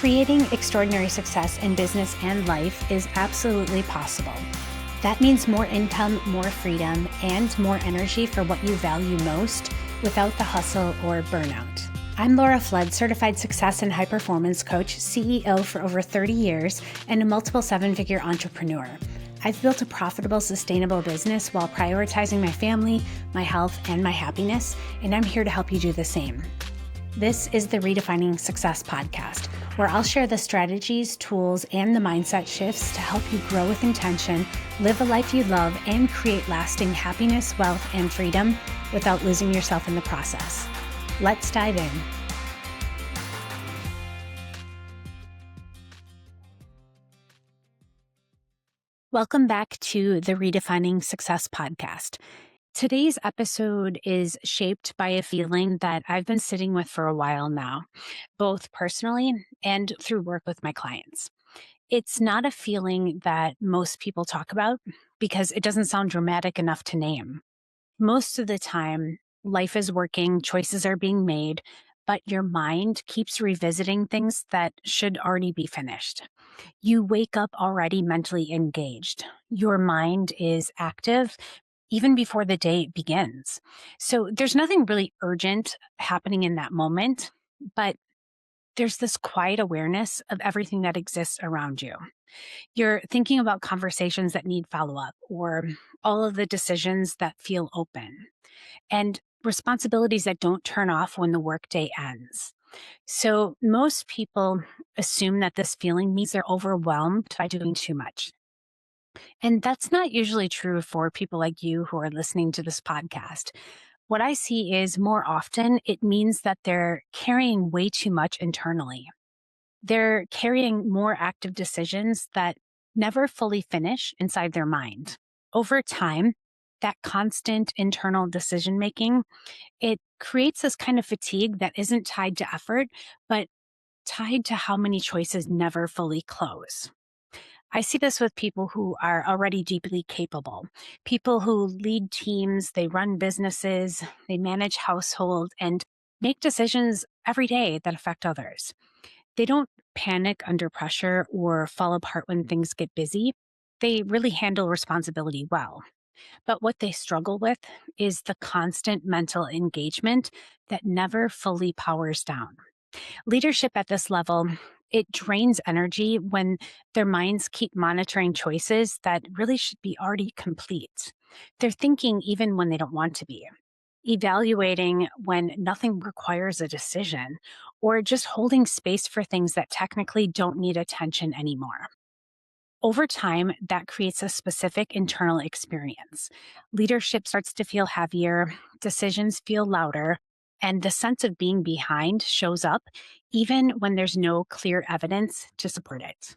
Creating extraordinary success in business and life is absolutely possible. That means more income, more freedom, and more energy for what you value most without the hustle or burnout. I'm Laura Flood, certified success and high performance coach, CEO for over 30 years, and a multiple seven-figure entrepreneur. I've built a profitable, sustainable business while prioritizing my family, my health, and my happiness, and I'm here to help you do the same. This is the Redefining Success Podcast, where I'll share the strategies, tools, and the mindset shifts to help you grow with intention, live a life you love, and create lasting happiness, wealth, and freedom without losing yourself in the process. Let's dive in. Welcome back to the Redefining Success Podcast. Today's episode is shaped by a feeling that I've been sitting with for a while now, both personally and through work with my clients. It's not a feeling that most people talk about because it doesn't sound dramatic enough to name. Most of the time, life is working, choices are being made, but your mind keeps revisiting things that should already be finished. You wake up already mentally engaged. Your mind is active even before the day begins. So there's nothing really urgent happening in that moment, but there's this quiet awareness of everything that exists around you. You're thinking about conversations that need follow-up or all of the decisions that feel open and responsibilities that don't turn off when the workday ends. So most people assume that this feeling means they're overwhelmed by doing too much. And that's not usually true for people like you who are listening to this podcast. What I see is more often it means that they're carrying way too much internally. They're carrying more active decisions that never fully finish inside their mind. Over time, that constant internal decision making, it creates this kind of fatigue that isn't tied to effort, but tied to how many choices never fully close. I see this with people who are already deeply capable, people who lead teams, they run businesses, they manage households, and make decisions every day that affect others. They don't panic under pressure or fall apart when things get busy. They really handle responsibility well. But what they struggle with is the constant mental engagement that never fully powers down. Leadership at this level, it drains energy when their minds keep monitoring choices that really should be already complete. They're thinking even when they don't want to be, evaluating when nothing requires a decision, or just holding space for things that technically don't need attention anymore. Over time, that creates a specific internal experience. Leadership starts to feel heavier, decisions feel louder, and the sense of being behind shows up even when there's no clear evidence to support it.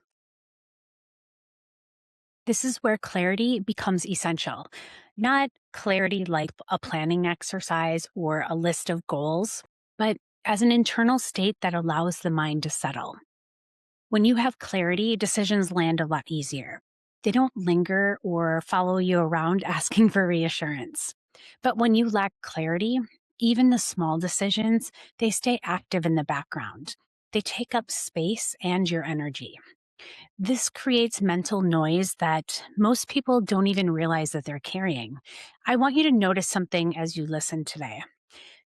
This is where clarity becomes essential. Not clarity like a planning exercise or a list of goals, but as an internal state that allows the mind to settle. When you have clarity, decisions land a lot easier. They don't linger or follow you around asking for reassurance. But when you lack clarity, even the small decisions, they stay active in the background. They take up space and your energy. This creates mental noise that most people don't even realize that they're carrying. I want you to notice something as you listen today.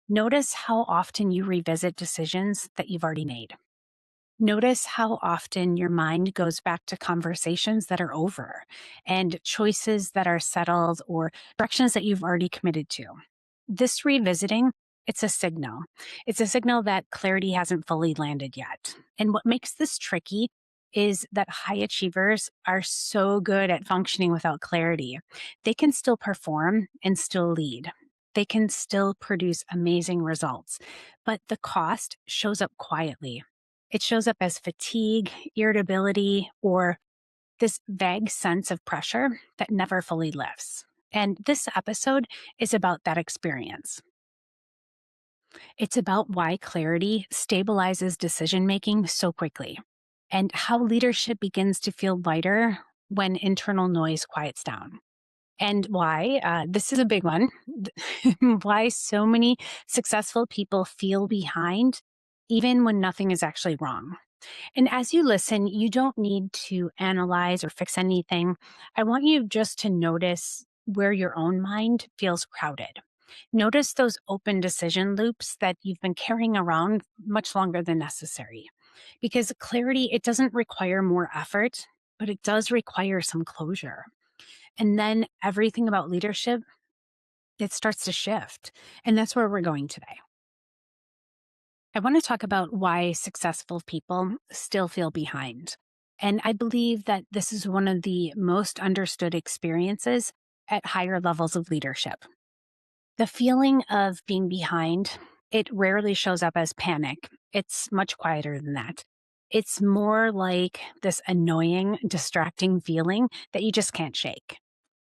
Notice how often you revisit decisions that you've already made. Notice how often your mind goes back to conversations that are over and choices that are settled or directions that you've already committed to. This revisiting, it's a signal. It's a signal that clarity hasn't fully landed yet. And what makes this tricky is that high achievers are so good at functioning without clarity. They can still perform and still lead. They can still produce amazing results, but the cost shows up quietly. It shows up as fatigue, irritability, or this vague sense of pressure that never fully lifts. And this episode is about that experience. It's about why clarity stabilizes decision-making so quickly and how leadership begins to feel lighter when internal noise quiets down. And why, this is a big one, why so many successful people feel behind even when nothing is actually wrong. And as you listen, you don't need to analyze or fix anything. I want you just to notice where your own mind feels crowded. Notice those open decision loops that you've been carrying around much longer than necessary. Because clarity, it doesn't require more effort, but it does require some closure. And then everything about leadership, it starts to shift. And that's where we're going today. I want to talk about why successful people still feel behind. And I believe that this is one of the most understood experiences at higher levels of leadership. The feeling of being behind, it rarely shows up as panic. It's much quieter than that. It's more like this annoying, distracting feeling that you just can't shake.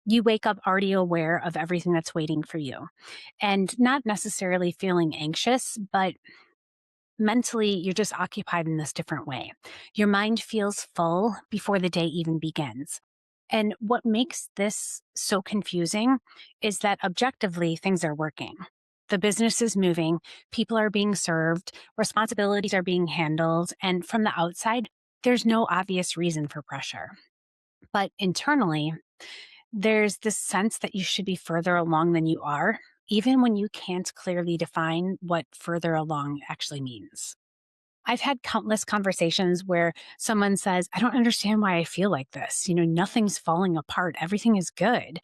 You wake up already aware of everything that's waiting for you and not necessarily feeling anxious, but mentally, you're just occupied in this different way. Your mind feels full before the day even begins. And what makes this so confusing is that objectively, things are working. The business is moving, people are being served, responsibilities are being handled, and from the outside, there's no obvious reason for pressure. But internally, there's this sense that you should be further along than you are, even when you can't clearly define what further along actually means. I've had countless conversations where someone says, I don't understand why I feel like this. Nothing's falling apart. Everything is good.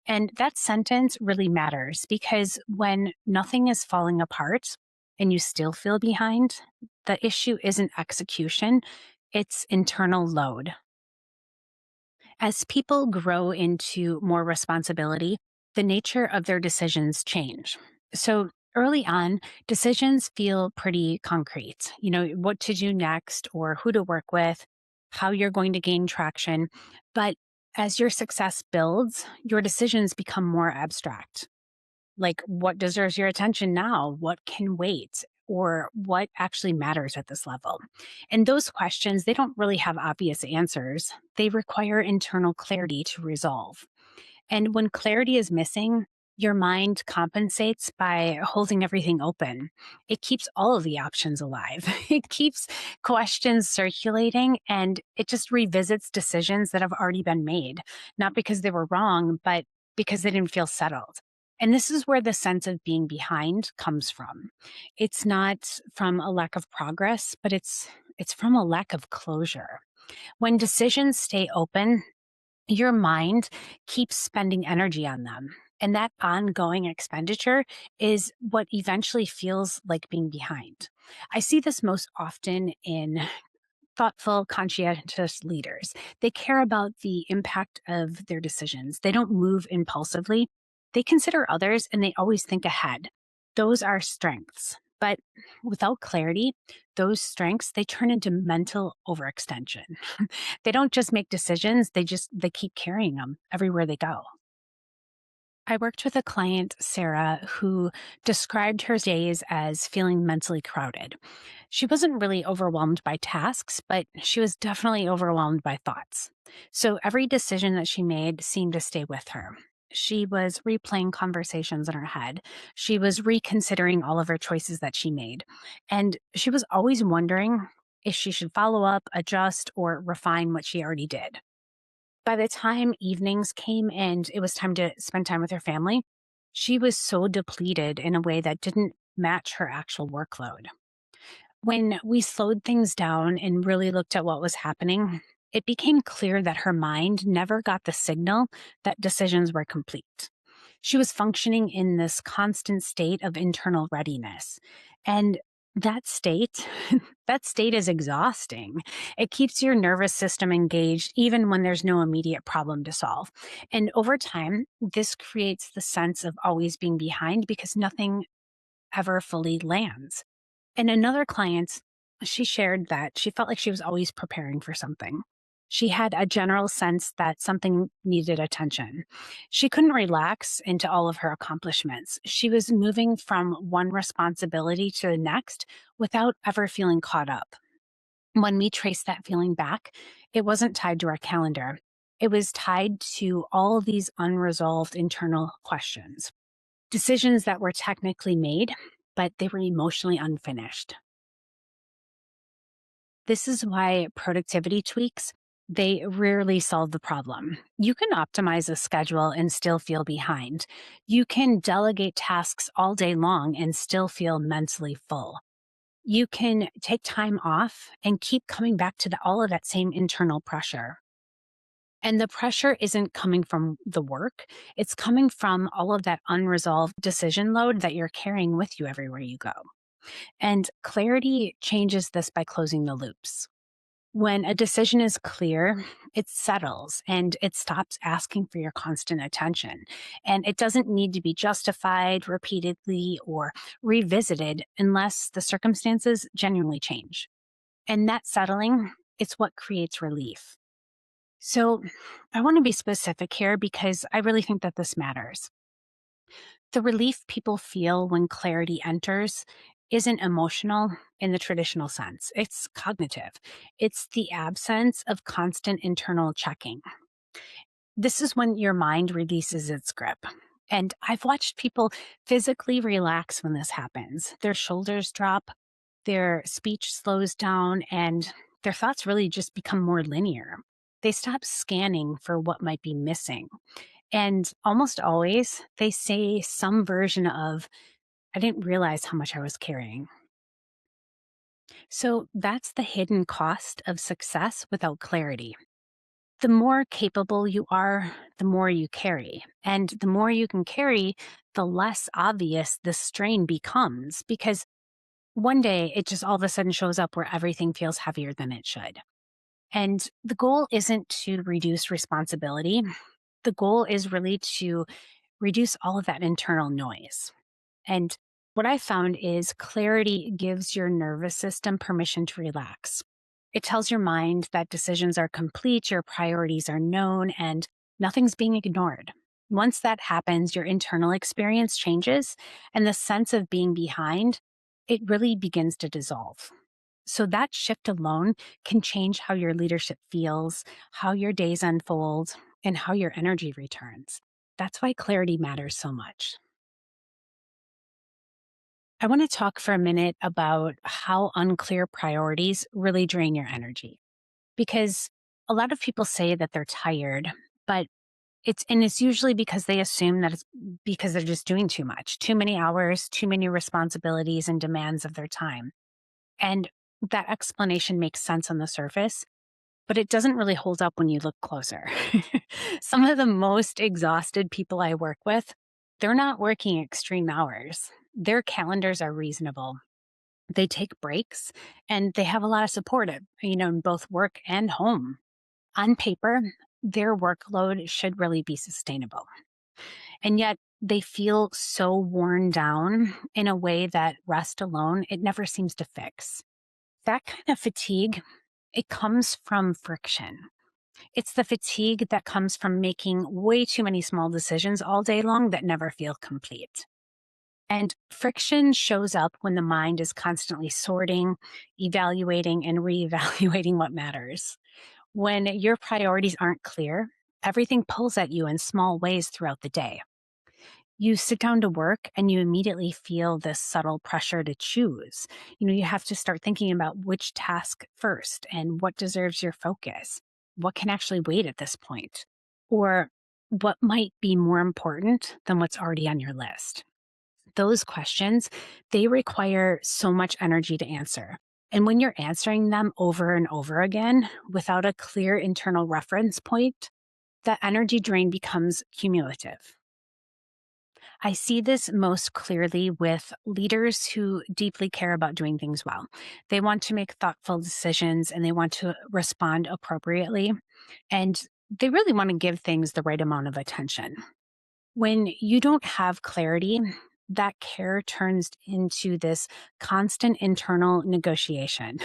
And that sentence really matters because when nothing is falling apart and you still feel behind, the issue isn't execution, it's internal load. As people grow into more responsibility, the nature of their decisions change. So early on, decisions feel pretty concrete. What to do next or who to work with, how you're going to gain traction. But as your success builds, your decisions become more abstract. Like what deserves your attention now? What can wait? Or what actually matters at this level? And those questions, they don't really have obvious answers. They require internal clarity to resolve. And when clarity is missing, your mind compensates by holding everything open. It keeps all of the options alive. It keeps questions circulating and it just revisits decisions that have already been made, not because they were wrong, but because they didn't feel settled. And this is where the sense of being behind comes from. It's not from a lack of progress, but it's from a lack of closure. When decisions stay open, your mind keeps spending energy on them. And that ongoing expenditure is what eventually feels like being behind. I see this most often in thoughtful, conscientious leaders. They care about the impact of their decisions. They don't move impulsively. They consider others and they always think ahead. Those are strengths. But without clarity, those strengths, they turn into mental overextension. They don't just make decisions, they keep carrying them everywhere they go. I worked with a client, Sarah, who described her days as feeling mentally crowded. She wasn't really overwhelmed by tasks, but she was definitely overwhelmed by thoughts. So every decision that she made seemed to stay with her. She was replaying conversations in her head. She was reconsidering all of her choices that she made. And she was always wondering if she should follow up, adjust, or refine what she already did. By the time evenings came and it was time to spend time with her family, she was so depleted in a way that didn't match her actual workload. When we slowed things down and really looked at what was happening, it became clear that her mind never got the signal that decisions were complete. She was functioning in this constant state of internal readiness. And that state, that state is exhausting. It keeps your nervous system engaged even when there's no immediate problem to solve. And over time, this creates the sense of always being behind because nothing ever fully lands. And another client, she shared that she felt like she was always preparing for something. She had a general sense that something needed attention. She couldn't relax into all of her accomplishments. She was moving from one responsibility to the next without ever feeling caught up. When we traced that feeling back, it wasn't tied to our calendar. It was tied to all of these unresolved internal questions, decisions that were technically made, but they were emotionally unfinished. This is why productivity tweaks, they rarely solve the problem. You can optimize a schedule and still feel behind. You can delegate tasks all day long and still feel mentally full. You can take time off and keep coming back to all of that same internal pressure. And the pressure isn't coming from the work, it's coming from all of that unresolved decision load that you're carrying with you everywhere you go. And clarity changes this by closing the loops. When a decision is clear, it settles and it stops asking for your constant attention. And it doesn't need to be justified repeatedly or revisited unless the circumstances genuinely change. And that settling, it's what creates relief. So I want to be specific here because I really think that this matters. The relief people feel when clarity enters isn't emotional in the traditional sense. It's cognitive. It's the absence of constant internal checking. This is when your mind releases its grip. And I've watched people physically relax when this happens. Their shoulders drop, their speech slows down, and their thoughts really just become more linear. They stop scanning for what might be missing. And almost always, they say some version of, I didn't realize how much I was carrying. So that's the hidden cost of success without clarity. The more capable you are, the more you carry. And the more you can carry, the less obvious the strain becomes because one day it just all of a sudden shows up where everything feels heavier than it should. And the goal isn't to reduce responsibility. The goal is really to reduce all of that internal noise. And what I found is clarity gives your nervous system permission to relax. It tells your mind that decisions are complete, your priorities are known, and nothing's being ignored. Once that happens, your internal experience changes, and the sense of being behind, it really begins to dissolve. So that shift alone can change how your leadership feels, how your days unfold, and how your energy returns. That's why clarity matters so much. I want to talk for a minute about how unclear priorities really drain your energy. Because a lot of people say that they're tired, but it's usually because they assume that it's because they're just doing too much, too many hours, too many responsibilities and demands of their time. And that explanation makes sense on the surface, but it doesn't really hold up when you look closer. Some of the most exhausted people I work with, they're not working extreme hours. Their calendars are reasonable. They take breaks and they have a lot of support, in both work and home. On paper, their workload should really be sustainable. And yet they feel so worn down in a way that rest alone, it never seems to fix. That kind of fatigue, it comes from friction. It's the fatigue that comes from making way too many small decisions all day long that never feel complete. And friction shows up when the mind is constantly sorting, evaluating, and reevaluating what matters. When your priorities aren't clear, everything pulls at you in small ways throughout the day. You sit down to work and you immediately feel this subtle pressure to choose. You have to start thinking about which task first and what deserves your focus. What can actually wait at this point? Or what might be more important than what's already on your list? Those questions, they require so much energy to answer. And when you're answering them over and over again without a clear internal reference point, the energy drain becomes cumulative. I see this most clearly with leaders who deeply care about doing things well. They want to make thoughtful decisions and they want to respond appropriately. And they really want to give things the right amount of attention. When you don't have clarity, that care turns into this constant internal negotiation.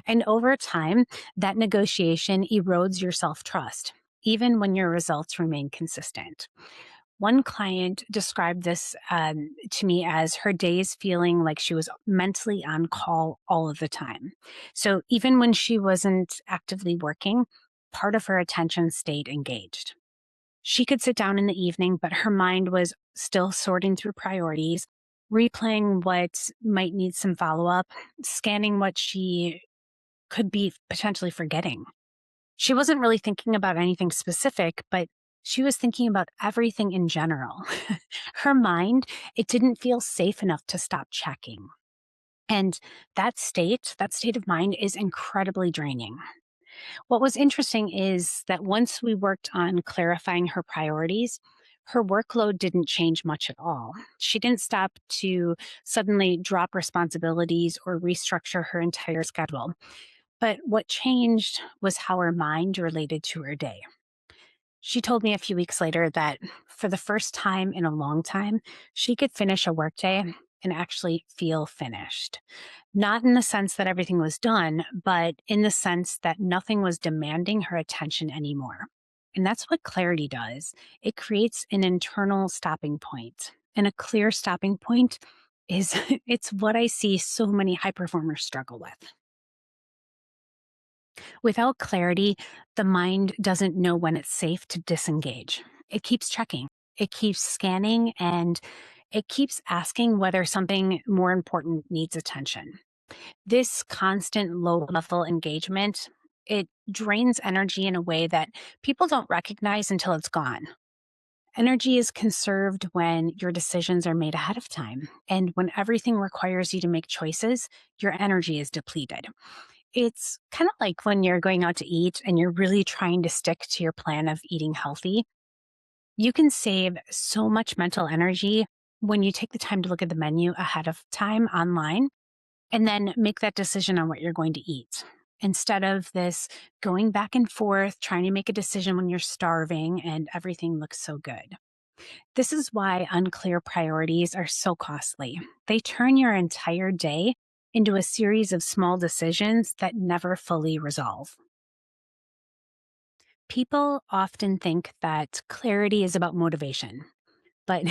And over time, that negotiation erodes your self trust, even when your results remain consistent. One client described this to me as her days feeling like she was mentally on call all of the time. So even when she wasn't actively working, part of her attention stayed engaged. She could sit down in the evening, but her mind was still sorting through priorities, replaying what might need some follow up, scanning what she could be potentially forgetting. She wasn't really thinking about anything specific, but she was thinking about everything in general. Her mind, it didn't feel safe enough to stop checking. And that state of mind is incredibly draining. What was interesting is that once we worked on clarifying her priorities, her workload didn't change much at all. She didn't stop to suddenly drop responsibilities or restructure her entire schedule. But what changed was how her mind related to her day. She told me a few weeks later that for the first time in a long time, she could finish a workday and actually feel finished. Not in the sense that everything was done, but in the sense that nothing was demanding her attention anymore. And that's what clarity does. It creates an internal stopping point. And a clear stopping point is it's what I see so many high performers struggle with. Without clarity, the mind doesn't know when it's safe to disengage. It keeps checking, it keeps scanning, and it keeps asking whether something more important needs attention. This constant low level engagement, it drains energy in a way that people don't recognize until it's gone. Energy is conserved when your decisions are made ahead of time. And when everything requires you to make choices, your energy is depleted. It's kind of like when you're going out to eat and you're really trying to stick to your plan of eating healthy. You can save so much mental energy when you take the time to look at the menu ahead of time online and then make that decision on what you're going to eat. Instead of this going back and forth, trying to make a decision when you're starving and everything looks so good. This is why unclear priorities are so costly. They turn your entire day into a series of small decisions that never fully resolve. People often think that clarity is about motivation, but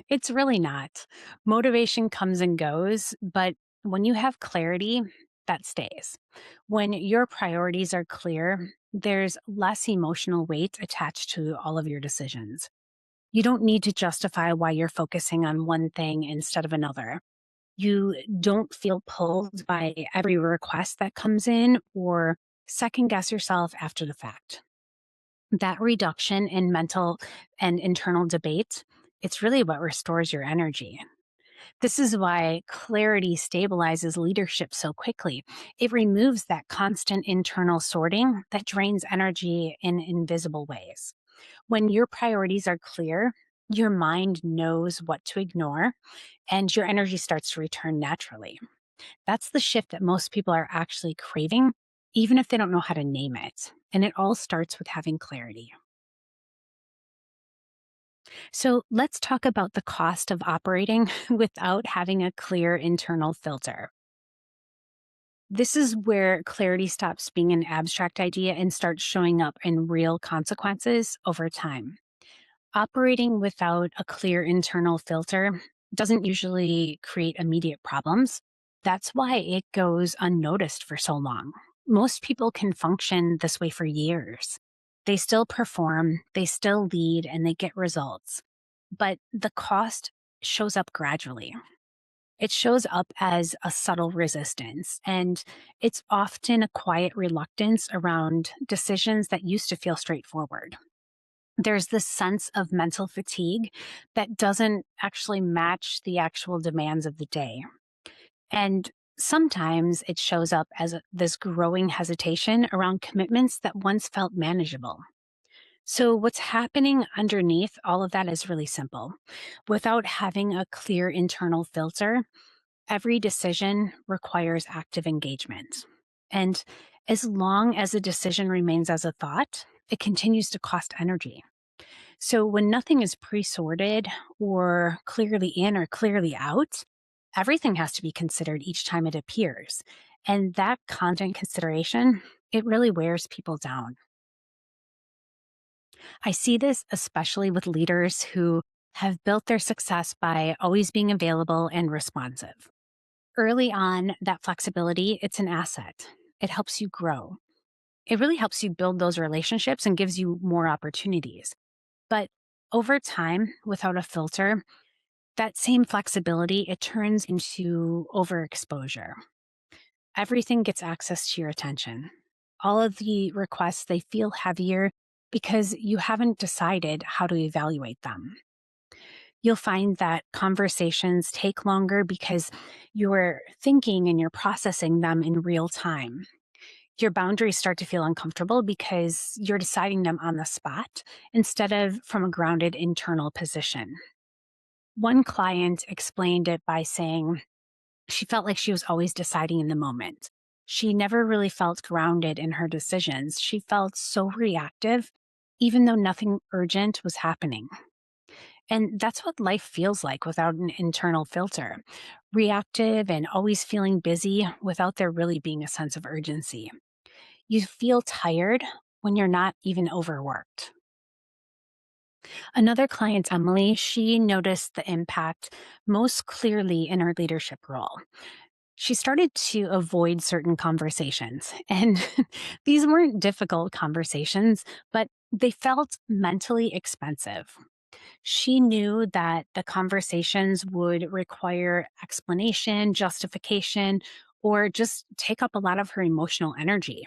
it's really not. Motivation comes and goes, but when you have clarity, that stays. When your priorities are clear, there's less emotional weight attached to all of your decisions. You don't need to justify why you're focusing on one thing instead of another. You don't feel pulled by every request that comes in or second guess yourself after the fact. That reduction in mental and internal debate, it's really what restores your energy. This is why clarity stabilizes leadership so quickly. It removes that constant internal sorting that drains energy in invisible ways. When your priorities are clear, your mind knows what to ignore and your energy starts to return naturally. That's the shift that most people are actually craving, even if they don't know how to name it. And it all starts with having clarity. So let's talk about the cost of operating without having a clear internal filter. This is where clarity stops being an abstract idea and starts showing up in real consequences over time. Operating without a clear internal filter doesn't usually create immediate problems. That's why it goes unnoticed for so long. Most people can function this way for years. They still perform, they still lead, and they get results. But the cost shows up gradually. It shows up as a subtle resistance, and it's often a quiet reluctance around decisions that used to feel straightforward. There's this sense of mental fatigue that doesn't actually match the actual demands of the day. And sometimes it shows up as this growing hesitation around commitments that once felt manageable. So, what's happening underneath all of that is really simple. Without having a clear internal filter, every decision requires active engagement. And as long as a decision remains as a thought, it continues to cost energy. So when nothing is pre-sorted or clearly in or clearly out, everything has to be considered each time it appears. And that content consideration, it really wears people down. I see this especially with leaders who have built their success by always being available and responsive. Early on, that flexibility, it's an asset. It helps you grow. It really helps you build those relationships and gives you more opportunities. But over time, without a filter, that same flexibility, it turns into overexposure. Everything gets access to your attention. All of the requests, they feel heavier because you haven't decided how to evaluate them. You'll find that conversations take longer because you're thinking and you're processing them in real time. Your boundaries start to feel uncomfortable because you're deciding them on the spot instead of from a grounded internal position. One client explained it by saying she felt like she was always deciding in the moment. She never really felt grounded in her decisions. She felt so reactive, even though nothing urgent was happening. And that's what life feels like without an internal filter, reactive and always feeling busy without there really being a sense of urgency. You feel tired when you're not even overworked. Another client, Emily, she noticed the impact most clearly in her leadership role. She started to avoid certain conversations. And these weren't difficult conversations, but they felt mentally expensive. She knew that the conversations would require explanation, justification, or just take up a lot of her emotional energy.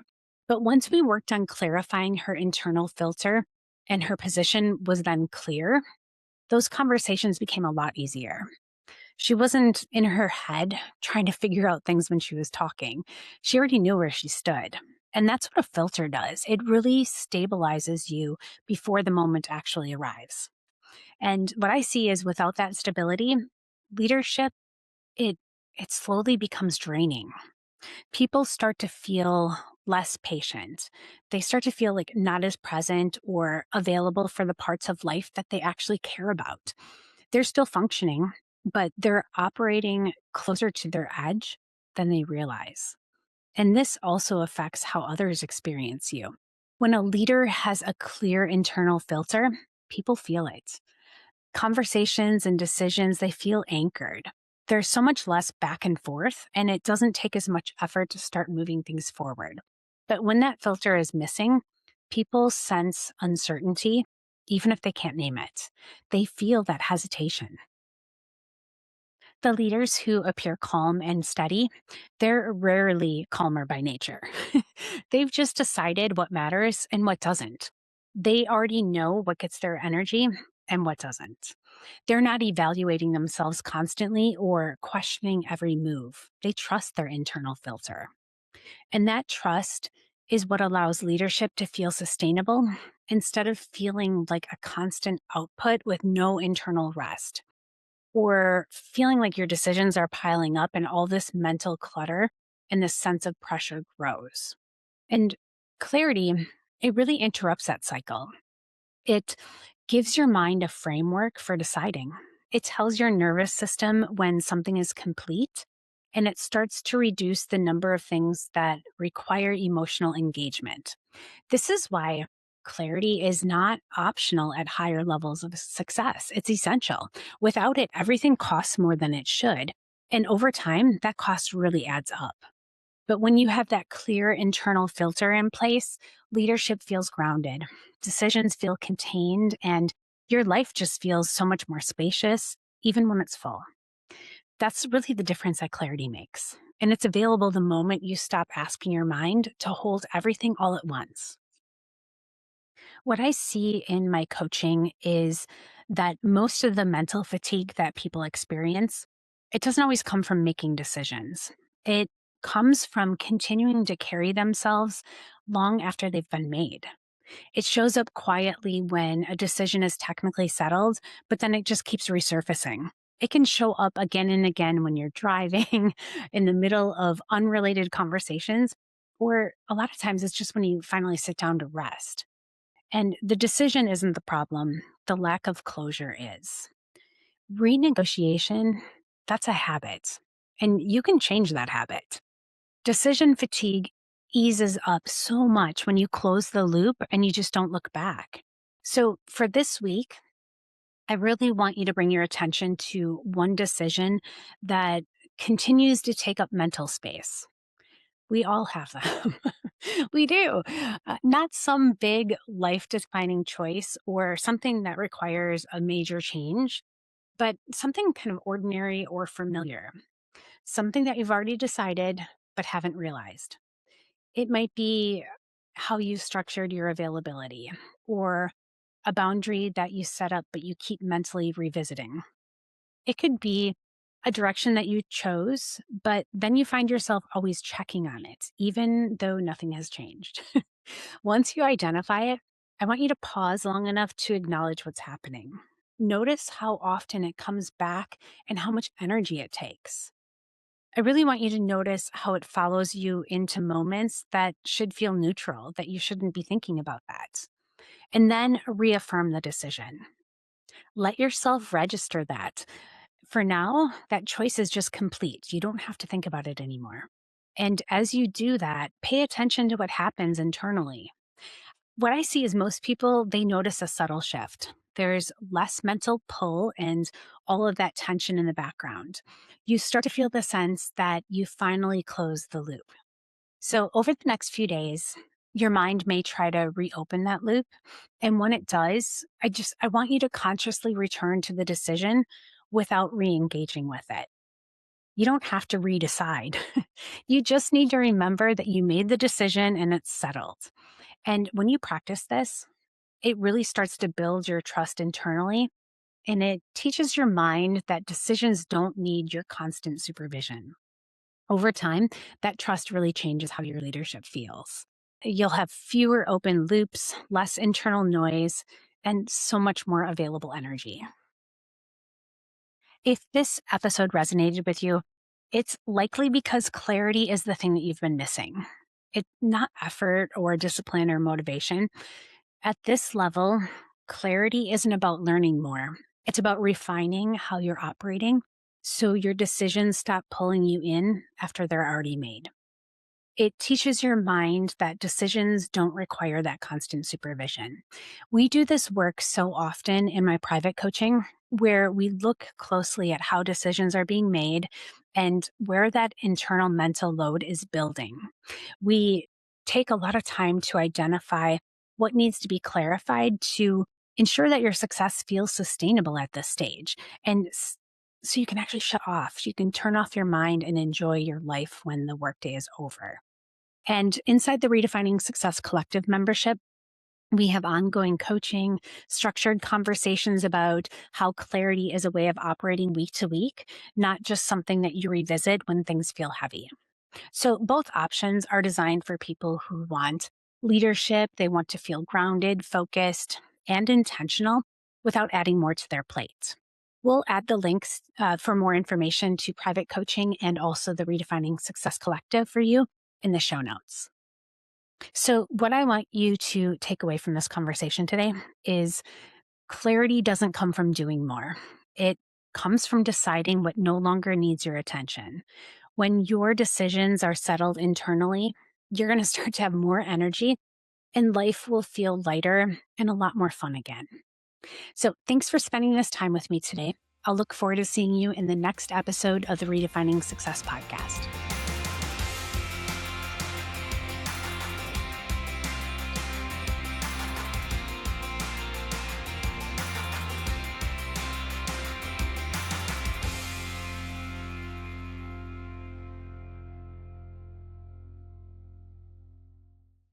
But once we worked on clarifying her internal filter and her position was then clear, those conversations became a lot easier. She wasn't in her head trying to figure out things when she was talking. She already knew where she stood. And that's what a filter does. It really stabilizes you before the moment actually arrives. And what I see is without that stability, leadership, it it slowly becomes draining. People start to feel less patient. They start to feel like not as present or available for the parts of life that they actually care about. They're still functioning, but they're operating closer to their edge than they realize. And this also affects how others experience you. When a leader has a clear internal filter, people feel it. Conversations and decisions, they feel anchored. There's so much less back and forth, and it doesn't take as much effort to start moving things forward. But when that filter is missing, people sense uncertainty, even if they can't name it. They feel that hesitation. The leaders who appear calm and steady, they're rarely calmer by nature. They've just decided what matters and what doesn't. They already know what gets their energy and what doesn't. They're not evaluating themselves constantly or questioning every move. They trust their internal filter. And that trust is what allows leadership to feel sustainable instead of feeling like a constant output with no internal rest or feeling like your decisions are piling up and all this mental clutter and this sense of pressure grows. And clarity, it really interrupts that cycle. It gives your mind a framework for deciding. It tells your nervous system when something is complete, and it starts to reduce the number of things that require emotional engagement. This is why clarity is not optional at higher levels of success. It's essential. Without it, everything costs more than it should. And over time, that cost really adds up. But when you have that clear internal filter in place, leadership feels grounded, decisions feel contained, and your life just feels so much more spacious, even when it's full. That's really the difference that clarity makes. And it's available the moment you stop asking your mind to hold everything all at once. What I see in my coaching is that most of the mental fatigue that people experience, it doesn't always come from making decisions. It comes from continuing to carry themselves long after they've been made. It shows up quietly when a decision is technically settled, but then it just keeps resurfacing. It can show up again and again when you're driving, in the middle of unrelated conversations, or a lot of times it's just when you finally sit down to rest. And the decision isn't the problem, the lack of closure is. Renegotiation, that's a habit, and you can change that habit. Decision fatigue eases up so much when you close the loop and you just don't look back. So, for this week, I really want you to bring your attention to one decision that continues to take up mental space. We all have them. We do. Not some big life defining choice or something that requires a major change, but something kind of ordinary or familiar. Something that you've already decided, but haven't realized. It might be how you structured your availability or a boundary that you set up, but you keep mentally revisiting. It could be a direction that you chose, but then you find yourself always checking on it, even though nothing has changed. Once you identify it, I want you to pause long enough to acknowledge what's happening. Notice how often it comes back and how much energy it takes. I really want you to notice how it follows you into moments that should feel neutral, that you shouldn't be thinking about that. And then reaffirm the decision. Let yourself register that. For now, that choice is just complete. You don't have to think about it anymore. And as you do that, pay attention to what happens internally. What I see is most people, they notice a subtle shift. There's less mental pull and all of that tension in the background. You start to feel the sense that you finally close the loop. So over the next few days, your mind may try to reopen that loop. And when it does, I want you to consciously return to the decision without re-engaging with it. You don't have to redecide. You just need to remember that you made the decision and it's settled. And when you practice this, it really starts to build your trust internally, and it teaches your mind that decisions don't need your constant supervision. Over time, that trust really changes how your leadership feels. You'll have fewer open loops, less internal noise, and so much more available energy. If this episode resonated with you, it's likely because clarity is the thing that you've been missing. It's not effort or discipline or motivation. At this level, clarity isn't about learning more. It's about refining how you're operating so your decisions stop pulling you in after they're already made. It teaches your mind that decisions don't require that constant supervision. We do this work so often in my private coaching where we look closely at how decisions are being made and where that internal mental load is building. We take a lot of time to identify what needs to be clarified to ensure that your success feels sustainable at this stage. And so you can actually shut off. You can turn off your mind and enjoy your life when the workday is over. And inside the Redefining Success Collective membership, we have ongoing coaching, structured conversations about how clarity is a way of operating week to week, not just something that you revisit when things feel heavy. So both options are designed for people who want leadership. They want to feel grounded, focused, and intentional without adding more to their plate. We'll add the links for more information to private coaching and also the Redefining Success Collective for you in the show notes. So what I want you to take away from this conversation today is clarity doesn't come from doing more. It comes from deciding what no longer needs your attention. When your decisions are settled internally, you're going to start to have more energy and life will feel lighter and a lot more fun again. So thanks for spending this time with me today. I'll look forward to seeing you in the next episode of the Redefining Success Podcast.